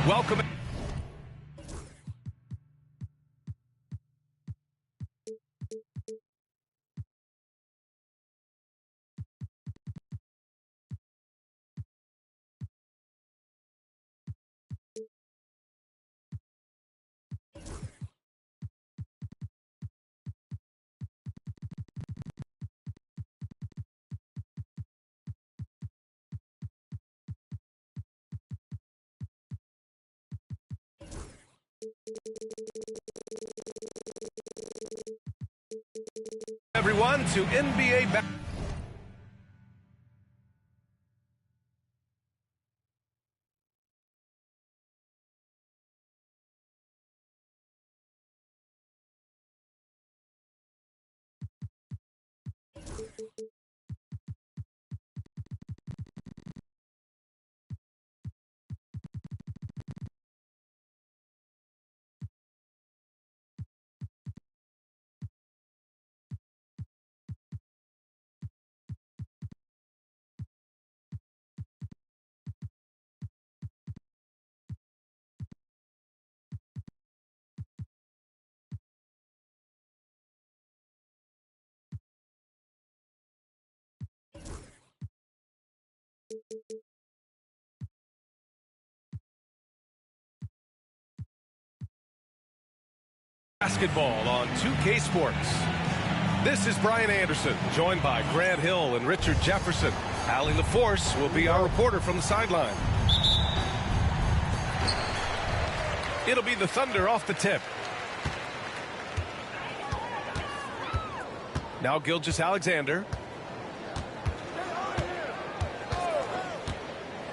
Welcome. Everyone to NBA back. Basketball on 2K Sports. This is Brian Anderson, joined by Grant Hill and Richard Jefferson. Allie LaForce will be our reporter from the sideline. It'll be the Thunder off the tip. Now Gilgeous-Alexander.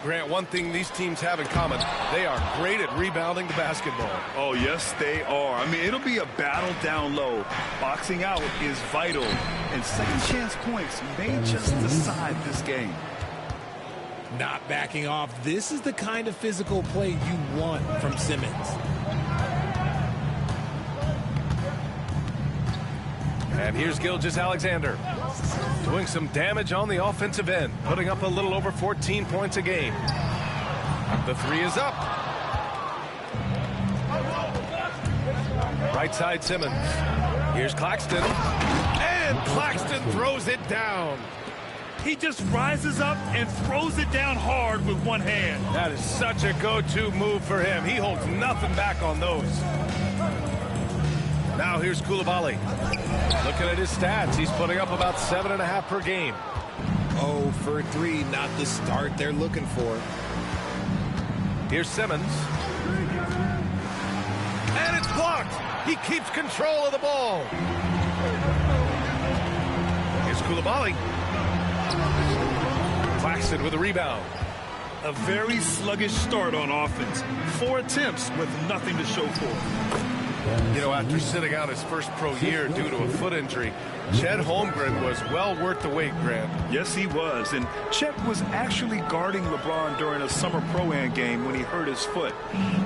Grant, one thing these teams have in common, they are great at rebounding the basketball. Oh, yes, they are. I mean, it'll be a battle down low. Boxing out is vital, and second chance points may just decide this game. Not backing off. This is the kind of physical play you want from Simmons. And here's Gilgeous-Alexander doing some damage on the offensive end, putting up a little over 14 points a game. The three is up. Right side Simmons. Here's Claxton. And Claxton throws it down. He just rises up and throws it down hard with one hand. That is such a go-to move for him. He holds nothing back on those. Now here's Coulibaly. Looking at his stats, he's putting up about 7.5 per game. 0 for 3, not the start they're looking for. Here's Simmons. And it's blocked. He keeps control of the ball. Here's Coulibaly. Claxton with a rebound. A very sluggish start on offense. 4 attempts with nothing to show for it. You know, after sitting out his first pro year due to a foot injury, Chet Holmgren was well worth the wait, Grant. Yes, he was. And Chet was actually guarding LeBron during a summer Pro-Am game when he hurt his foot.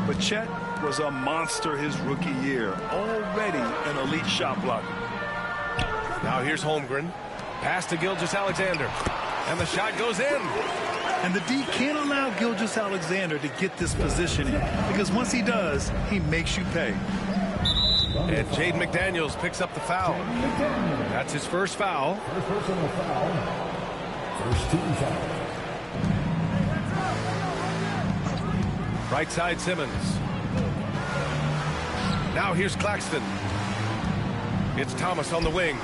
But Chet was a monster his rookie year, already an elite shot blocker. Now here's Holmgren. Pass to Gilgeous-Alexander. And the shot goes in. And the D can't allow Gilgeous-Alexander to get this positioning, because once he does, he makes you pay. And Jaden McDaniels picks up the foul. That's his first foul. First team foul. Right side Simmons. Now here's Claxton. It's Thomas on the wing.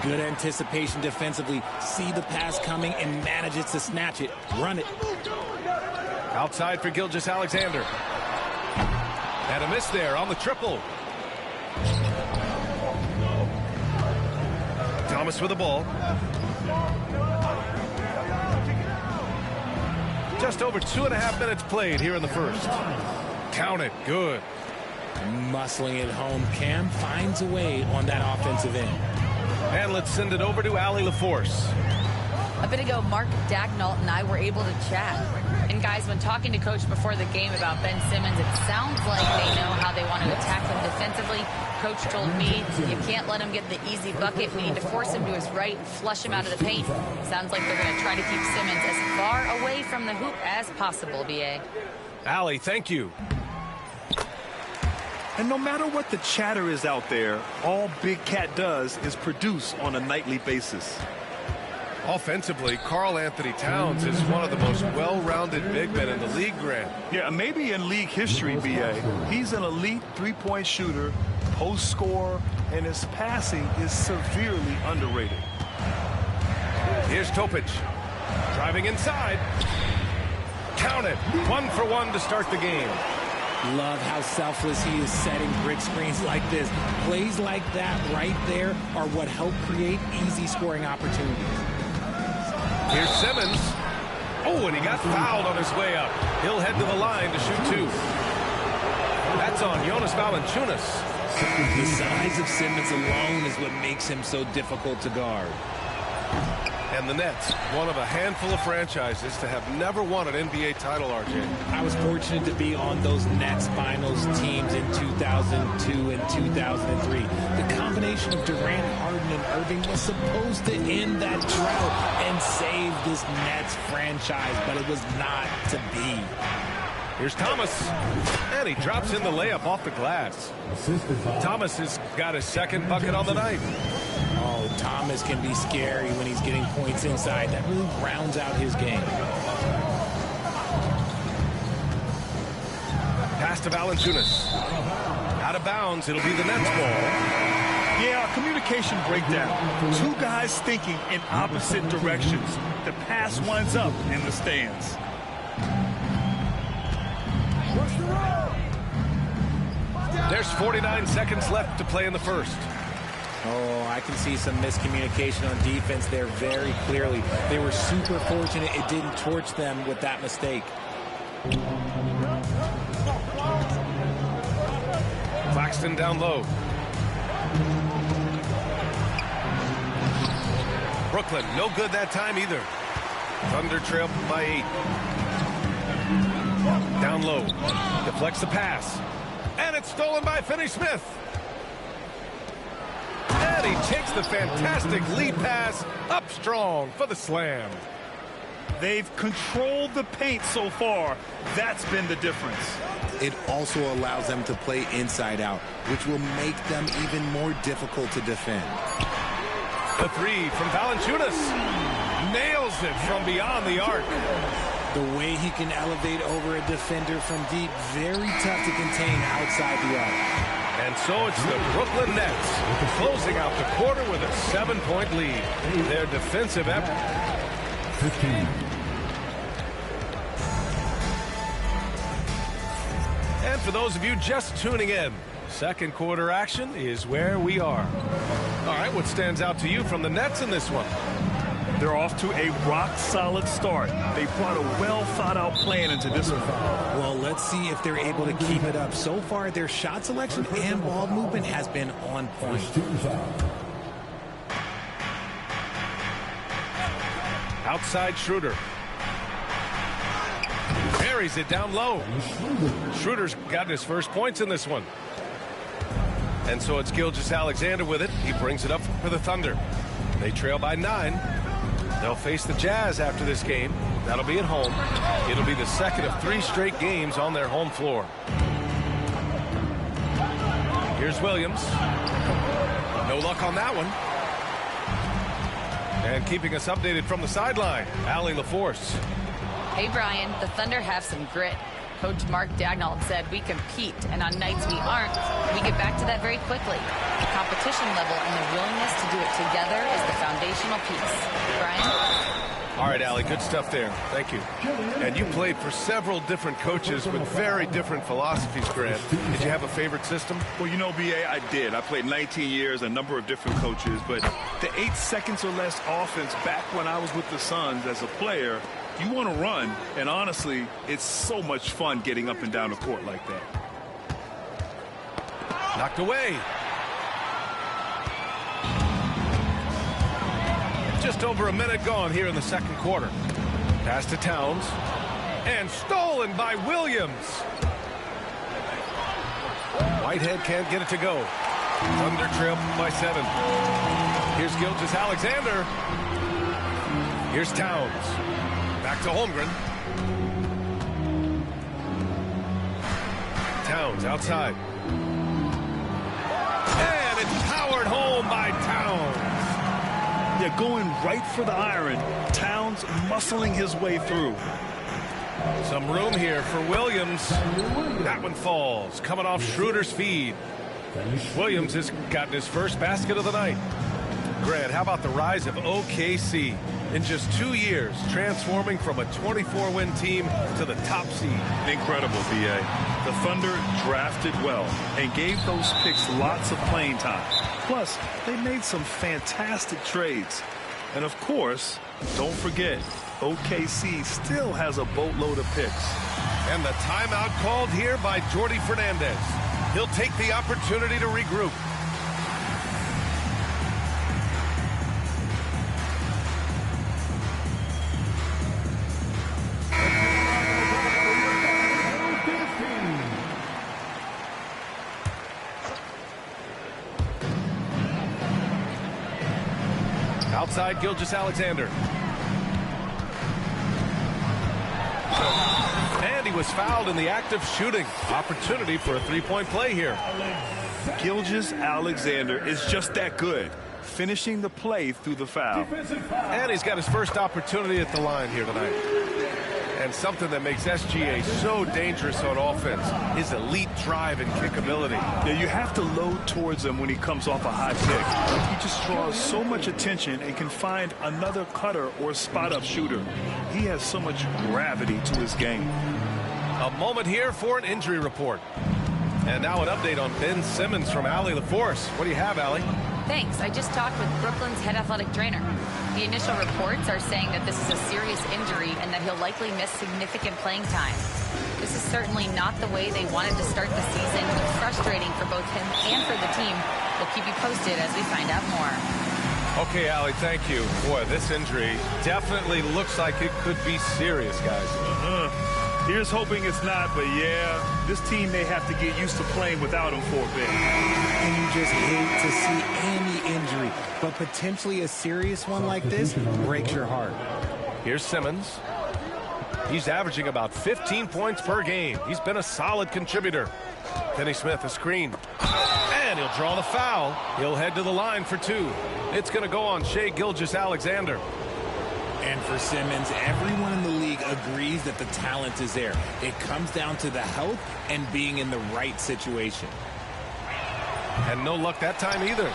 Good anticipation defensively. See the pass coming and manages to snatch it. Run it. Outside for Gilgeous-Alexander. And a miss there on the triple. Thomas with the ball. Just over 2.5 minutes played here in the first. Count it. Good. Muscling it home. Cam finds a way on that offensive end. And let's send it over to Allie LaForce. A bit ago, Mark Dagnall and I were able to chat. And guys, when talking to Coach before the game about Ben Simmons, it sounds like they know how they want to attack him defensively. Coach told me you can't let him get the easy bucket. We need to force him to his right and flush him out of the paint. Sounds like they're going to try to keep Simmons as far away from the hoop as possible, BA. Allie, thank you. And no matter what the chatter is out there, all Big Cat does is produce on a nightly basis. Offensively, Karl Anthony Towns is one of the most well-rounded big men in the league, Grant. Yeah, maybe in league history, B.A. He's an elite three-point shooter, post scorer, and his passing is severely underrated. Here's Topic. Driving inside. Count it. 1 for 1 to start the game. Love how selfless he is setting brick screens like this. Plays like that right there are what help create easy scoring opportunities. Here's Simmons. Oh, and he got fouled on his way up. He'll head to the line to shoot 2. That's on Jonas Valanciunas. The size of Simmons alone is what makes him so difficult to guard. And the Nets, one of a handful of franchises to have never won an NBA title, RJ. I was fortunate to be on those Nets finals teams in 2002 and 2003. The combination of Durant, Harden, and Irving was supposed to end that drought and save this Nets franchise, but it was not to be. Here's Thomas, and he drops in the layup off the glass. Thomas has got his second bucket on the night. Oh, Thomas can be scary when he's getting points inside. That really rounds out his game. Pass to Valanciunas. Out of bounds, it'll be the Nets ball. Yeah, communication breakdown. Two guys thinking in opposite directions. The pass winds up in the stands. There's 49 seconds left to play in the first. Oh, I can see some miscommunication on defense there very clearly. They were super fortunate it didn't torch them with that mistake. Claxton down low. Brooklyn, no good that time either. Thunder trail by 8. Down low. Deflects the pass. And it's stolen by Finney-Smith. And he takes the fantastic lead pass up strong for the slam. They've controlled the paint so far. That's been the difference. It also allows them to play inside out, which will make them even more difficult to defend. The 3 from Valanciunas. Nails it from beyond the arc. The way he can elevate over a defender from deep, very tough to contain outside the arc. And so it's the Brooklyn Nets closing out the quarter with a 7-point lead. Their defensive effort. 15. And for those of you just tuning in, second quarter action is where we are. All right, what stands out to you from the Nets in this one? They're off to a rock-solid start. They brought a well-thought-out plan into this one. Well, let's see if they're able to keep it up. So far, their shot selection and ball movement has been on point. Outside Schroeder. Buries it down low. Schroeder's got his first points in this one. And so it's Gilgeous-Alexander with it. He brings it up for the Thunder. They trail by 9. They'll face the Jazz after this game. That'll be at home. It'll be the second of 3 straight games on their home floor. Here's Williams. No luck on that one. And keeping us updated from the sideline, Allie LaForce. Hey, Brian, the Thunder have some grit. Coach Mark Daigneault said we compete, and on nights we aren't, we get back to that very quickly. The competition level and the willingness to do it together is the foundational piece. Brian? All right, Allie, good stuff there. Thank you. And you played for several different coaches with very different philosophies, Grant. Did you have a favorite system? Well, you know, B.A., I did. I played 19 years, a number of different coaches, but the 8 seconds or less offense back when I was with the Suns as a player, you want to run, and honestly, it's so much fun getting up and down the court like that. Knocked away. Just over a minute gone here in the second quarter. Pass to Towns. And stolen by Williams. Whitehead can't get it to go. Thunder trail by 7. Here's Gilgeous-Alexander. Here's Towns. Back to Holmgren. Towns outside. And it's powered home by Towns. Yeah, going right for the iron. Towns muscling his way through. Some room here for Williams. That one falls, coming off Schroeder's feed. Williams has gotten his first basket of the night. Grant, how about the rise of OKC? In just 2 years, transforming from a 24-win team to the top seed. Incredible, B.A. The Thunder drafted well and gave those picks lots of playing time. Plus, they made some fantastic trades. And of course, don't forget, OKC still has a boatload of picks. And the timeout called here by Jordi Fernandez. He'll take the opportunity to regroup. Outside, Gilgeous-Alexander. And he was fouled in the act of shooting. Opportunity for a three-point play here. Gilgeous-Alexander is just that good, finishing the play through the foul. And he's got his first opportunity at the line here tonight. And something that makes SGA so dangerous on offense, his elite drive and kick ability. Yeah, you have to load towards him when he comes off a high pick. He just draws so much attention and can find another cutter or spot-up shooter. He has so much gravity to his game. A moment here for an injury report. And now an update on Ben Simmons from Allie LaForce. What do you have, Allie? Thanks. I just talked with Brooklyn's head athletic trainer. The initial reports are saying that this is a serious injury and that he'll likely miss significant playing time. This is certainly not the way they wanted to start the season. It's frustrating for both him and for the team. We'll keep you posted as we find out more. Okay, Allie, thank you. Boy, this injury definitely looks like it could be serious, guys. Here's hoping it's not, but yeah, this team may have to get used to playing without him for a bit. And you just hate to see any injury, but potentially a serious one like this breaks your heart. Here's Simmons. He's averaging about 15 points per game. He's been a solid contributor. Kenny Smith, a screen. And he'll draw the foul. He'll head to the line for two. It's going to go on Shai Gilgeous-Alexander. And for Simmons, everyone in the league agrees that the talent is there. It comes down to the health and being in the right situation. And no luck that time either.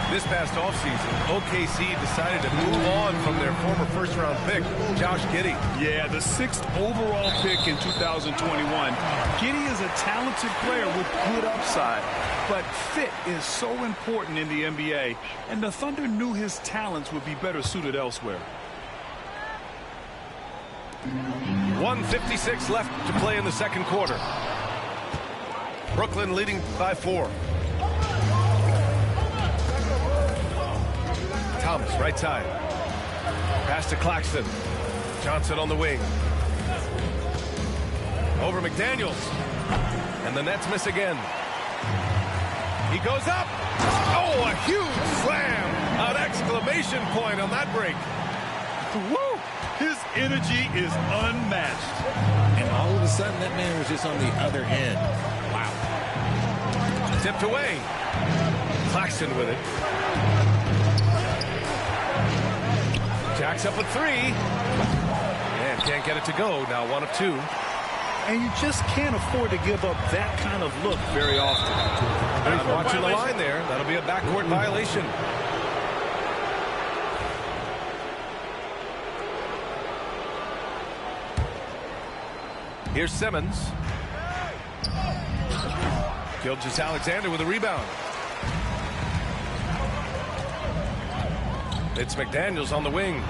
This past offseason, OKC decided to move on from their former first-round pick, Josh Giddey. Yeah, the 6th overall pick in 2021. Giddey is a talented player with good upside, but fit is so important in the NBA, and the Thunder knew his talents would be better suited elsewhere. 1:56 left to play in the second quarter. Brooklyn leading by 4. Thomas, right side. Pass to Claxton. Johnson on the wing. Over McDaniels. And the Nets miss again. He goes up. Oh, a huge slam. An exclamation point on that break. Woo! His energy is unmatched. And all of a sudden, that man was just on the other end. Wow. Tipped away. Claxton with it. Jacks up a 3. And can't get it to go. Now 1 of 2. And you just can't afford to give up that kind of look very often. I'm watching the line there. That'll be a backcourt violation. Here's Simmons. Gilgeous-Alexander with a rebound. It's McDaniels on the wing.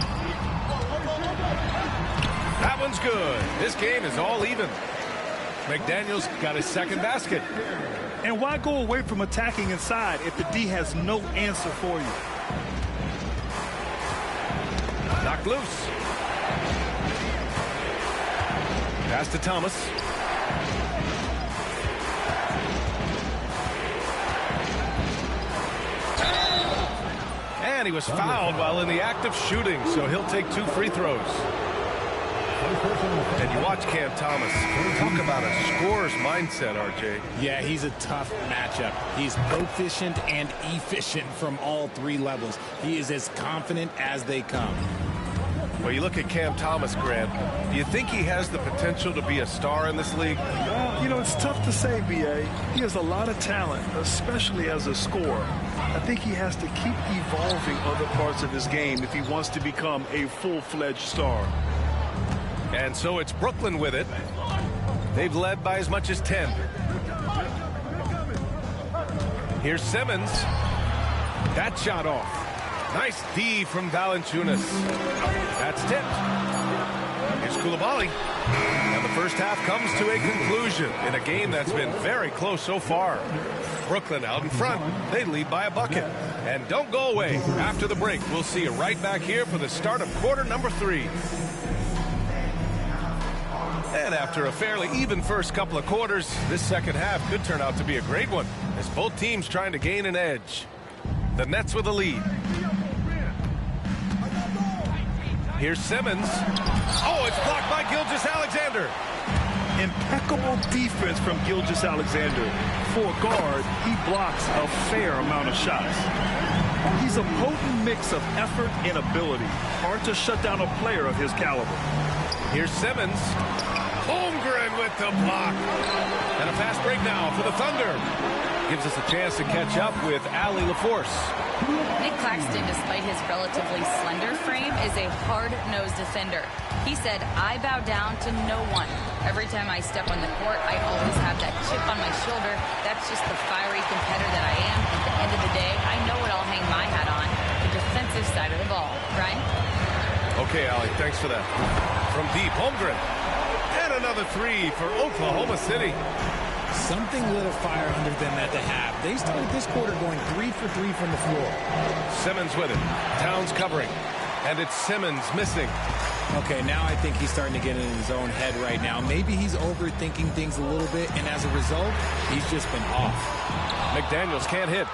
That one's good. This game is all even. McDaniels got his second basket. And why go away from attacking inside if the D has no answer for you? Knocked loose. Pass to Thomas. And he was fouled while in the act of shooting, so he'll take 2 free throws. And you watch Cam Thomas. Talk about a scorer's mindset, RJ. Yeah, he's a tough matchup. He's proficient and efficient from all three levels. He is as confident as they come. Well, you look at Cam Thomas, Grant. Do you think he has the potential to be a star in this league? Well, you know, it's tough to say, B.A. He has a lot of talent, especially as a scorer. I think he has to keep evolving other parts of his game if he wants to become a full-fledged star. And so it's Brooklyn with it. They've led by as much as 10. Here's Simmons. That shot off. Nice D from Valanciunas. That's tipped. Here's Coulibaly. And the first half comes to a conclusion in a game that's been very close so far. Brooklyn out in front. They lead by a bucket. And don't go away. After the break, we'll see you right back here for the start of quarter number 3. And after a fairly even first couple of quarters, this second half could turn out to be a great one as both teams trying to gain an edge. The Nets with a lead. Here's Simmons. Oh, it's blocked by Gilgeous-Alexander. Impeccable defense from Gilgeous-Alexander. For a guard, he blocks a fair amount of shots. He's a potent mix of effort and ability. Hard to shut down a player of his caliber. Here's Simmons. Holmgren with the block. And a fast break now for the Thunder. Gives us a chance to catch up with Allie LaForce. Nick Claxton, despite his relatively slender frame, is a hard-nosed defender. He said, "I bow down to no one. Every time I step on the court, I always have that chip on my shoulder. That's just the fiery competitor that I am. At the end of the day, I know what I'll hang my hat on, the defensive side of the ball." Ryan? Okay, Allie, thanks for that. From deep, Holmgren. And another three for Oklahoma City. Something lit a fire under them at the half. They started this quarter going 3 for 3 from the floor. Simmons with it. Towns covering. And it's Simmons missing. Okay, now I think he's starting to get in his own head right now. Maybe he's overthinking things a little bit, and as a result, he's just been off. McDaniels can't hit.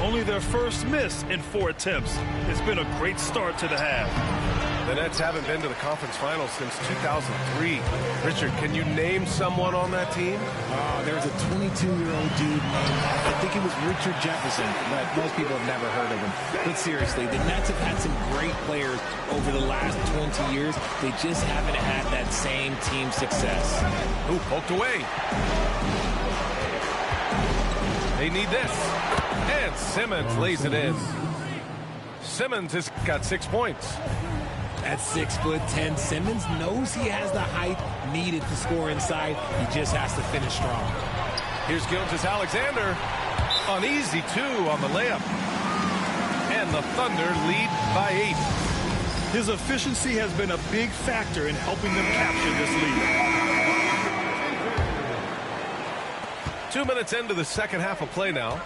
Only their first miss in 4 attempts. It's been a great start to the half. The Nets haven't been to the conference finals since 2003. Richard, can you name someone on that team? There's a 22-year-old dude named, I think it was Richard Jefferson, but most people have never heard of him. But seriously, the Nets have had some great players over the last 20 years. They just haven't had that same team success. Ooh, poked away. They need this. And Simmons lays it in. Simmons has got 6 points. At 6'10", Simmons knows he has the height needed to score inside. He just has to finish strong. Here's Gilgeous-Alexander. An easy 2 on the layup. And the Thunder lead by 8. His efficiency has been a big factor in helping them capture this lead. 2 minutes into the second half of play now.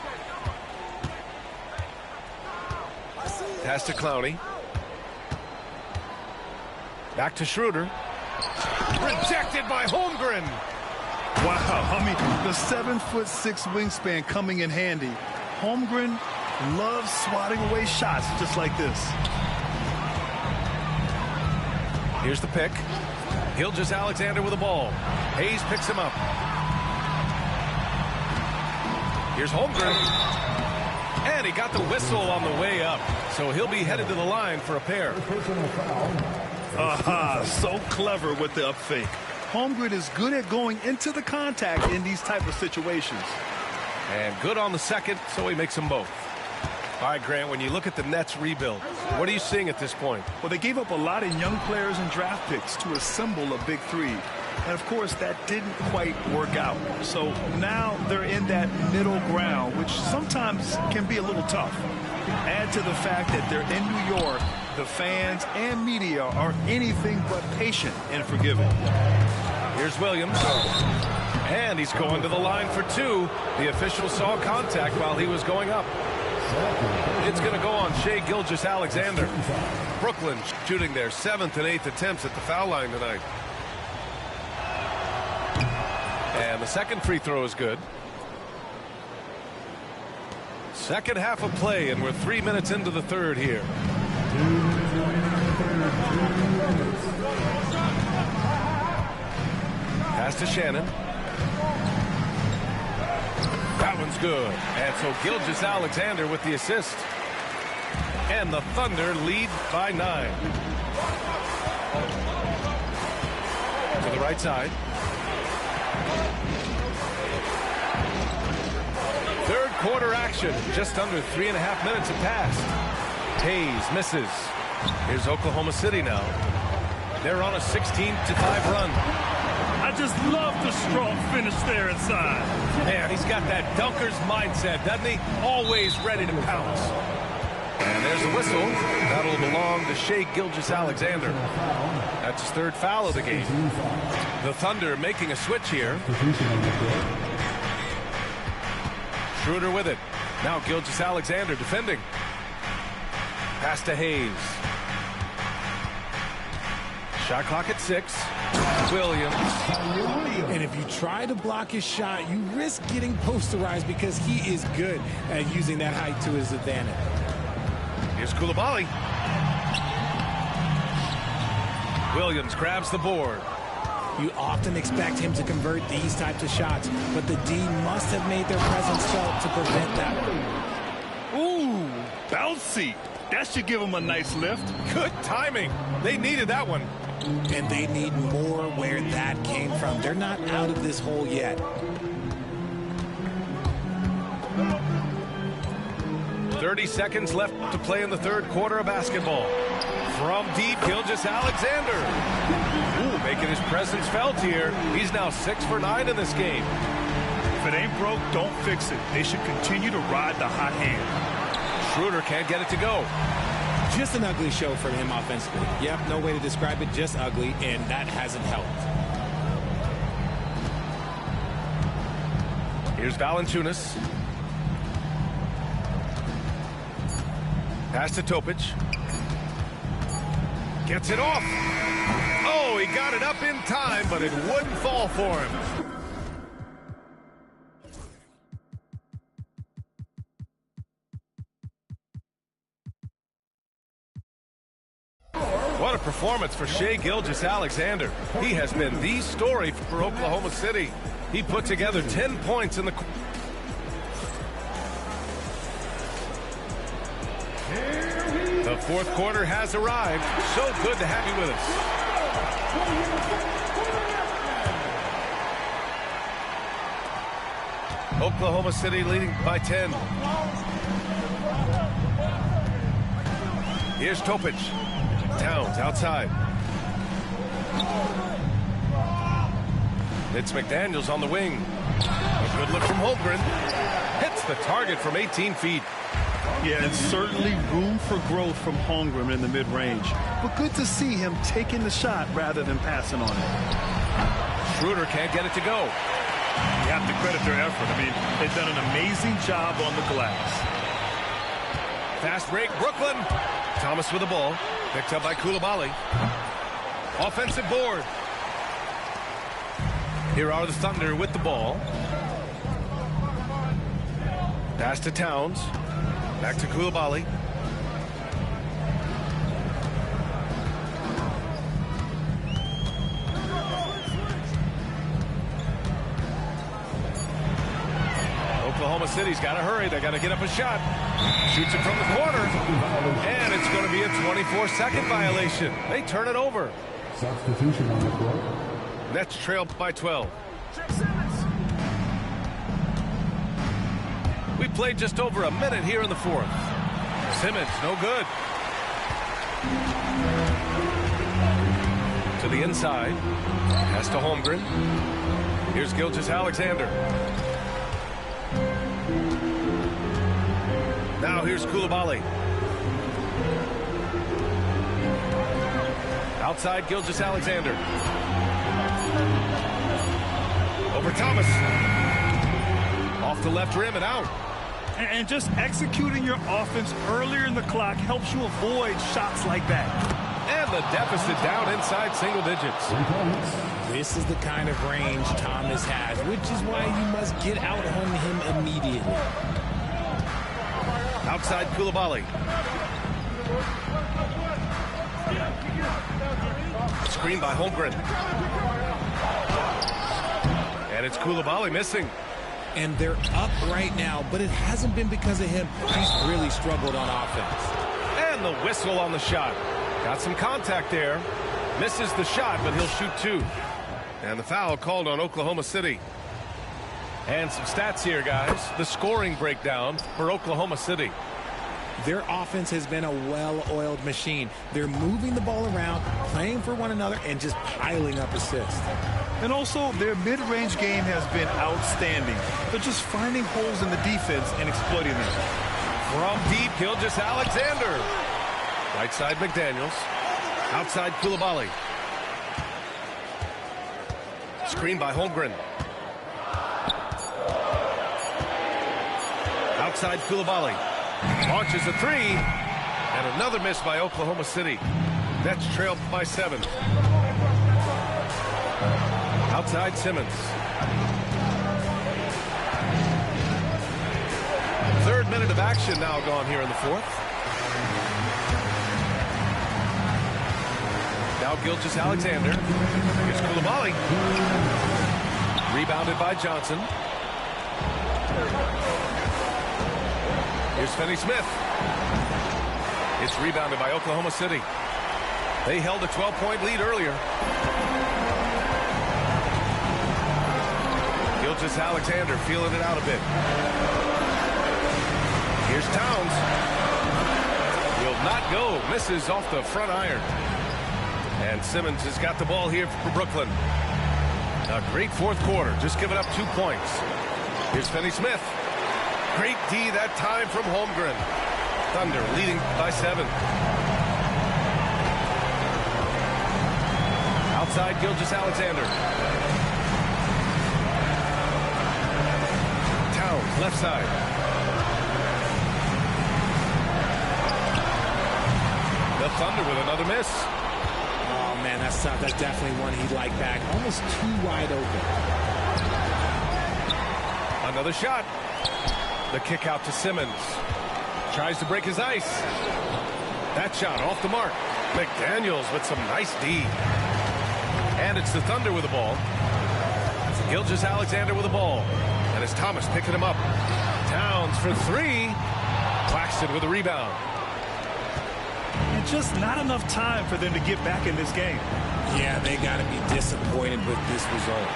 Pass to Clowney. Back to Schroeder. Rejected by Holmgren. Wow, I mean, the 7'6" wingspan coming in handy. Holmgren loves swatting away shots just like this. Here's the pick. Gilgeous-Alexander with the ball. Hayes picks him up. Here's Holmgren. And he got the whistle on the way up. So he'll be headed to the line for a pair. Aha, so clever with the up fake. Holmgren is good at going into the contact in these type of situations. And good on the second, so he makes them both. All right, Grant, when you look at the Nets rebuild, what are you seeing at this point? Well, they gave up a lot of young players and draft picks to assemble a big three. And, of course, that didn't quite work out. So now they're in that middle ground, which sometimes can be a little tough. Add to the fact that they're in New York, the fans and media are anything but patient and forgiving. Here's Williams. And he's going to the line for 2. The official saw contact while he was going up. It's going to go on Shai Gilgeous-Alexander. Brooklyn shooting their 7th and 8th attempts at the foul line tonight. And the second free throw is good. Second half of play, and we're 3 minutes into the third here. Pass to Shannon. That one's good. And so Gilgeous-Alexander with the assist. And the Thunder lead by 9. To the right side. Third quarter action. Just under 3.5 minutes have passed. Hayes misses. Here's Oklahoma City now. They're on a 16-5 run. I just love the strong finish there inside. Man, he's got that dunker's mindset, doesn't he? Always ready to pounce. And there's a whistle. That'll belong to Shai Gilgeous-Alexander. That's his 3rd foul of the game. The Thunder making a switch here. Schroeder with it. Now Gilgeous-Alexander defending. Pass to Hayes. Shot clock at 6. Williams. And if you try to block his shot, you risk getting posterized because he is good at using that height to his advantage. Here's Coulibaly. Williams grabs the board. You often expect him to convert these types of shots, but the D must have made their presence felt to prevent that one. Ooh, bouncy. That should give him a nice lift. Good timing. They needed that one. And they need more where that came from. They're not out of this hole yet. 30 seconds left to play in the 3rd quarter of basketball. From deep, Gilgeous-Alexander. Ooh, making his presence felt here. He's now 6 for 9 in this game. If it ain't broke, don't fix it. They should continue to ride the hot hand. Schroeder can't get it to go. Just an ugly show from him offensively. Yep, no way to describe it, just ugly, and that hasn't helped. Here's Valanciunas. Pass to Topic. Gets it off. Oh, he got it up in time, but it wouldn't fall for him. What a performance for Shai Gilgeous-Alexander. He has been the story for Oklahoma City. He put together 10 points in the... The 4th quarter has arrived. So good to have you with us. Oklahoma City leading by 10. Here's Topic. Towns outside. It's McDaniels on the wing. A good look from Holmgren. Hits the target from 18 feet. Yeah, and certainly room for growth from Holmgren in the mid-range. But good to see him taking the shot rather than passing on it. Schroeder can't get it to go. You have to credit their effort. I mean, they've done an amazing job on the glass. Fast break, Brooklyn. Thomas with the ball. Picked up by Coulibaly. Offensive board. Here are the Thunder with the ball. Pass to Towns. Back to Coulibaly. Oklahoma City's got to hurry. They got to get up a shot. Shoots it from the corner. And it's going to be a 24-second violation. They turn it over. Substitution on the court. Nets trail by 12. We played just over a minute here in the 4th. Simmons, no good. To the inside. Pass to Holmgren. Here's Gilgeous-Alexander. Now here's Coulibaly. Outside Gilgeous-Alexander. Over Thomas. Off the left rim and out. And just executing your offense earlier in the clock helps you avoid shots like that. And the deficit down inside single digits. This is the kind of range Thomas has, which is why you must get out on him immediately. Outside Coulibaly. Screen by Holmgren. And it's Koulibaly missing. And they're up right now, but it hasn't been because of him. He's really struggled on offense. And the whistle on the shot. Got some contact there. Misses the shot, but he'll shoot 2. And the foul called on Oklahoma City. And some stats here, guys. The scoring breakdown for Oklahoma City. Their offense has been a well-oiled machine. They're moving the ball around, playing for one another, and just piling up assists. And also, their mid-range game has been outstanding. They're just finding holes in the defense and exploiting them. From deep, Gilgeous-Alexander. Right side, McDaniels. Outside, Koulibaly. Screen by Holmgren. Outside, Koulibaly. Launches a 3. And another miss by Oklahoma City. Nets trailed by 7. Outside, Simmons. Third minute of action now gone here in the 4th. Now Gilgeous-Alexander. Here's Koulibaly. Rebounded by Johnson. Here's Finney-Smith. It's rebounded by Oklahoma City. They held a 12-point lead earlier. Gilgeous-Alexander feeling it out a bit. Here's Towns. Will not go. Misses off the front iron. And Simmons has got the ball here for Brooklyn. A great 4th quarter. Just giving up 2 points. Here's Finney-Smith. Great D that time from Holmgren. Thunder leading by 7. Outside, Gilgeous-Alexander. Towns, left side. The Thunder with another miss. Oh, man, that's tough. That's definitely one he'd like back. Almost too wide open. Another shot. The kick out to Simmons. Tries to break his ice. That shot off the mark. McDaniels with some nice D. And it's the Thunder with the ball. Gilgeous-Alexander with the ball. And it's Thomas picking him up. Towns for 3. Claxton with a rebound. And just not enough time for them to get back in this game. Yeah, they got to be disappointed with this result.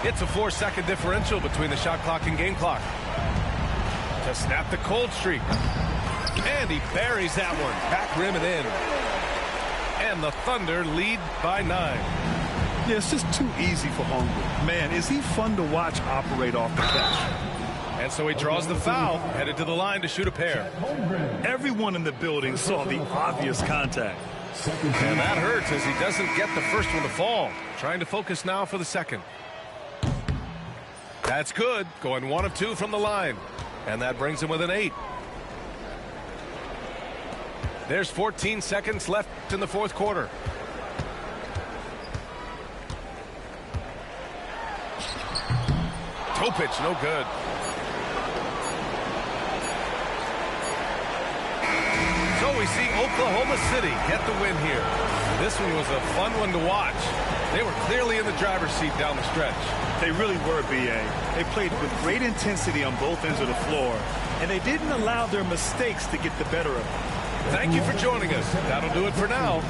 It's a 4-second differential between the shot clock and game clock. To snap the cold streak. And he buries that one. Back rim and in. And the Thunder lead by 9. Yeah, it's just too easy for Holmgren. Man, is he fun to watch operate off the catch. And so he draws the foul, headed to the line to shoot a pair. Everyone in the building saw the obvious contact. And that hurts as he doesn't get the first one to fall. Trying to focus now for the second. That's good. Going 1 of 2 from the line. And that brings him with an 8. There's 14 seconds left in the 4th quarter. Toe pitch, no good. So we see Oklahoma City get the win here. This one was a fun one to watch. They were clearly in the driver's seat down the stretch. They really were, B.A. They played with great intensity on both ends of the floor, and they didn't allow their mistakes to get the better of them. Thank you for joining us. That'll do it for now.